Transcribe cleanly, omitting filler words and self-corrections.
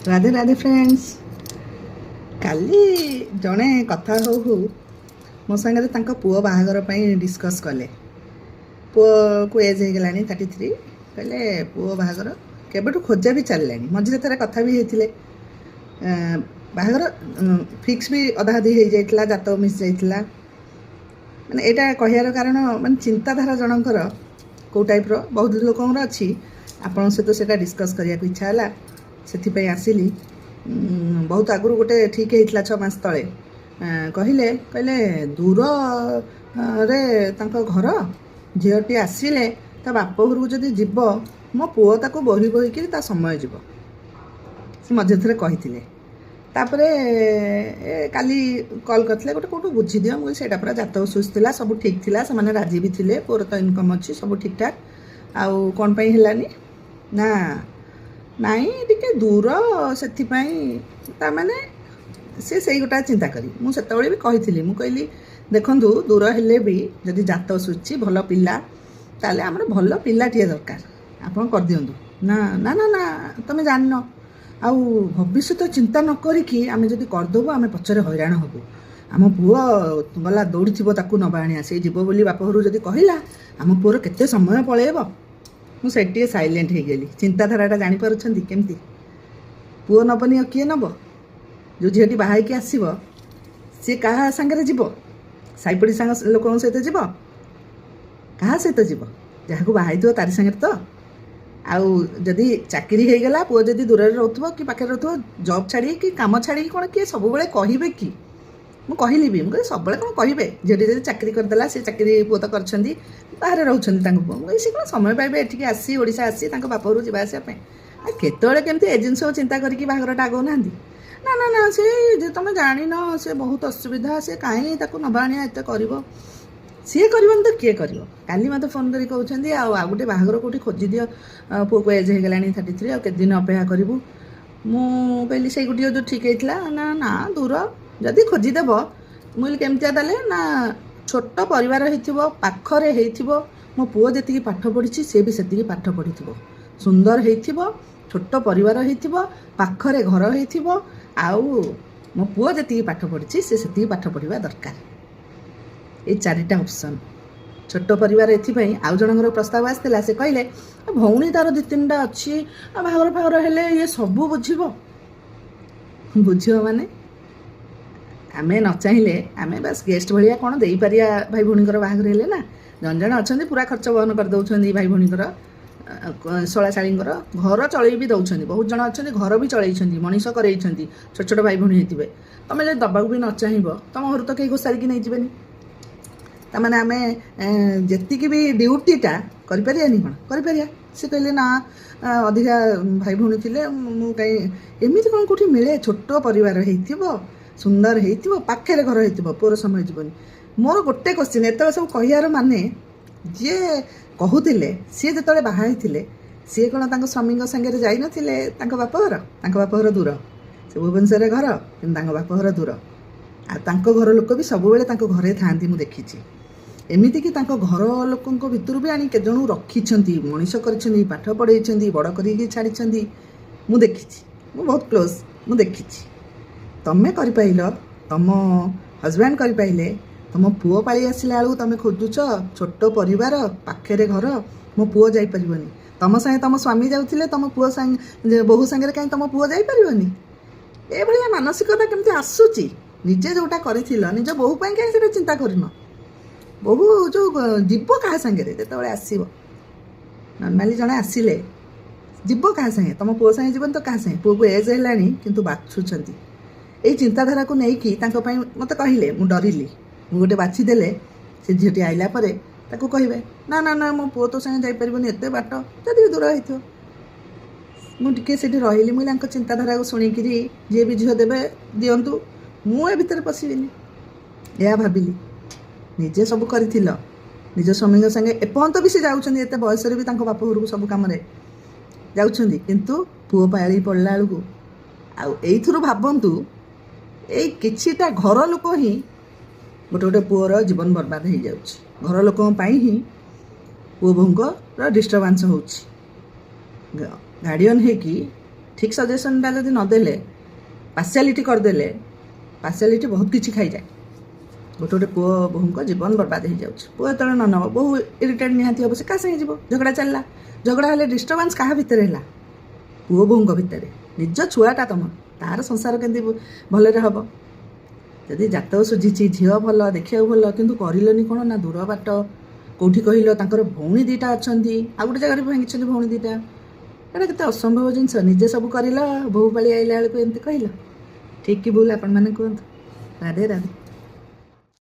Radhe Radhe friends. काली जड़े कथा हो मो सागर पुओ बाहागर डिस्कस कले। पुओ को एज हो गलानी 33। कहले पुओ बाहागर केबेठू खोजा भी चलला मझे थोड़े कथा भी होते बाहागर फिक्स भी अधा अधी हो जाता जात मिस जाता मैंने यहाँ कहार कारण माने चिंताधारा जनकर कौ टाइप बहुत लोकर अच्छी आपण सहित से डिस्कस करने को इच्छा है से आसिली। बहुत आगु गोटे ठीक होता 6 मास तले कहले कहले दूर रे तांको घर झीटी आसिले ता बाप घर को जदि जीव मो पुओ ताको बोही बोहीकि ता समय जीव से मझे थे कही तापरे काली कॉल करते गोटे कौटू बुझी दियो मुझे पूरा जात सुस्ला सब ठीक थिला से माने राजी भी थिले पुओर तो इनकम अच्छी सब ठीक ठाक आउ कौन पाई हेलानी ना नाई टिके दूर से मैंने से गोटा चिंता करी मुझे भी कही मुझे देखूँ दूर हेले भी जदि जात सुची भल पिला ताले आमर भल पिलाटे दरकार आप कर दिंतु ना ना ना ना तुम जान आउ भविष्य चिंता न करिकी आमे जदि करदेबू आमे पछरे हैरान हबू आम पुओ गला दौड़ी थी नबा आनिया से जीव बोली बाप घर जदि कहला आम पुओर केते समय पलैब मुझे साइलेंट हो गली। चिंताधारा जापर केमती पुओ नबनी और किए नब जो झीटी बाहर की आसब सी क्या सांगे जीव साईपड़ी सांग लोक सहित जीव क्या सहित जीव जहाँ बाहर थो तारी सांगे तो आउ जदि चाकरी हो गला पुओ जदि दूर रोथो कि पाखे रोथो जॉब छाड़ी कि काम छाड़ी कौन किए सब बेले कहे कि मुझे कहली भी मुझे सब कौन कहे झीटी जब चाकरी करदेला से चाकरी पुओ तो कर बाहर रोचे पुओ सी कौन समय पाइबे एठिक आसी ओडिशा आसी बाप घर जावासवाई केतवे केमती ए जिन चिंता करके बाहरटा आगौ ना ना ना ना से तुम जान से बहुत असुविधा से कहीं नबा आनिया एत कर सी करनी तो किए कर काली मत फोन कर कहते आ गोटे बाहर कौटी खोजी दियो पुओ को एज हो गलानी 33 आ दिन अपेक्षा करूँ मुझे से गोटे जो ठीक होता ना ना दूर जदि खोजीदेव मुझे केमतिया देले ना छोट परिवार होखरे हो मो पुओ जी पाठ पढ़ी सी भी से पाठ पढ़ी सुंदर हो छोट परिवार होखरे घर हो आउ मो पुओ जी पाठ पढ़ी से पाठ पढ़ा दरकार ये 4टा ऑप्शन छोट परिवार एथिपाई आउ जनकर प्रस्ताव आसला से कहले भौणी तार 2-3टा अच्छी बाहर फागर हेले ये सब बुझ माने आमे न चाहिए आमे बस गेस्ट भाया कौन दे पारिया भाई भौणीकर बाहर हेले ना जन जन अच्छा पूरा खर्च बहन कर दौरान भाई भौणीकर शଳାଶାଳୀଙ୍କର घर चल भी दौरान बहुत जन अच्छा घर भी चलती मनीष कर छोट छोट भाई भौणी होते तुम जब दबाक भी न चाहब तुम घर तो कहीं घोषारिकी नहीं जीवन तमाने आमे जेतिकी भी ड्यूटीटा करिपारियानी कौन करिपारिया से कहले ना अधिका भाई भौणी थे मु कहीं एमती कौन कौटी मिले छोट परिवार हो सुंदर हो पाखे घर हो पुअर समय जीवन मोर गोटे क्वेश्चन एत सब कहार माने जी कहूले सी जो बाहर थे सी कौन स्वामी सागर जा बाप घर दूर से भुवनेश्वर घर कि बाप घर दूर आ घर लोक भी सब घरे था मुझे देखी एमती कि घर लोकों भितर भी आनी केजन रखी मनीष कर पाठ पढ़े बड़ कर छाड़ी मु देखी मु बहुत क्लोज मु देखी तमें कर तुम हजबैंड कर तुम पुओ पाली आसला बेलू तुम खोजुच छोट परिवार पाखे घर मो पुओ जापर तुम सागे तुम स्वामी जाऊे तुम पुओ सांगे बोहू सांगे कहीं तुम पुओ जापर ये मानसिकता केमती आसूची निजे जोटा कर निज बोहू कहीं चिंता करन बोहू जो जीव क्या सांगे जो आसो नर्माली जड़े आसिले जीव क्या सांगे तुम पुओ सांगे जीवन तो क्या सांगे पुओ को एज है कि बाछुंट यही चिंताधारा को लेकिन मत कहले मुझे डरिली मुझे गोटे बाछीदे से झीटी आइला कहे ना ना ना मो पुओ तो संगे जापर एत बाट जदि दूर हो मुझे से रही मुझे चिंताधारा को शुणिकी जी भी झील देवे दिंतु मुझे भितर पशिनी यह भाविली निजे सब कर निज स्वामी संगे एपर्त भी से जाते बयस भी बाप घर को सब कम जाऊँ पुओ पाली पड़ला बेलू आईथुरु भावतु यही किछिटा घर लोक ही गोटे गोटे पुओर जीवन बर्बाद हो जाऊँ घर लोक ही पुओ बोहूर डिस्टर्बांस हो गार्डियन है कि ଠିକ୍ ସଜେସନଟା ଯଦି ନଦେଲେ ପାର୍ସିଆଲିଟି କରିଦେଲେ ପାର୍ସିଆଲିଟି ବହୁତ କିଛି ଖାଇଯାଏ। ଗୋଟେ ଗୋଟେ ପୁଅ ବୋହୂଙ୍କ ଜୀବନ ବର୍ବାଦ ହେଇଯାଉଛି। ପୁଅ ଯେତେବେଳେ ନ ନେବ ବୋହୂ ଇରିଟେଟ୍ ନିହାତି ହେବ, ସେ କାହା ସାଙ୍ଗେ ଯିବ? ଝଗଡ଼ା ଚାଲିଲା, ଝଗଡ଼ା ହେଲେ ଡିଷ୍ଟର୍ବାନ୍ସ କାହା ଭିତରେ ହେଲା? ପୁଅ ବୋହୂଙ୍କ ଭିତରେ। ନିଜ ଛୁଆଟା ତମ, ତାର ସଂସାର କେମିତି ଭଲରେ ହେବ? ଯଦି ଜାତକ ସୁଝିଛି, ଝିଅ ଭଲ, ଦେଖିବାକୁ ଭଲ, କିନ୍ତୁ କରିଲନି କ'ଣ ନା ଦୂର ବାଟ। କେଉଁଠି କହିଲ ତାଙ୍କର ଭଉଣୀ ଦୁଇଟା ଅଛନ୍ତି, ଆଉ ଗୋଟେ ଜାଗାରେ ଭାଙ୍ଗିଛନ୍ତି ଭଉଣୀ ଦୁଇଟା। ଏଇଟା କେତେ ଅସମ୍ଭବ ଜିନିଷ। ନିଜେ ସବୁ କରିଲ, ବୋହୂ ପାଳି ଆଇଲା ବେଳକୁ ଏମିତି କହିଲ। ଠିକ୍ କି ଭୁଲ ଆପଣମାନେ କୁହନ୍ତୁ। ରାଧେ ରାଧେ।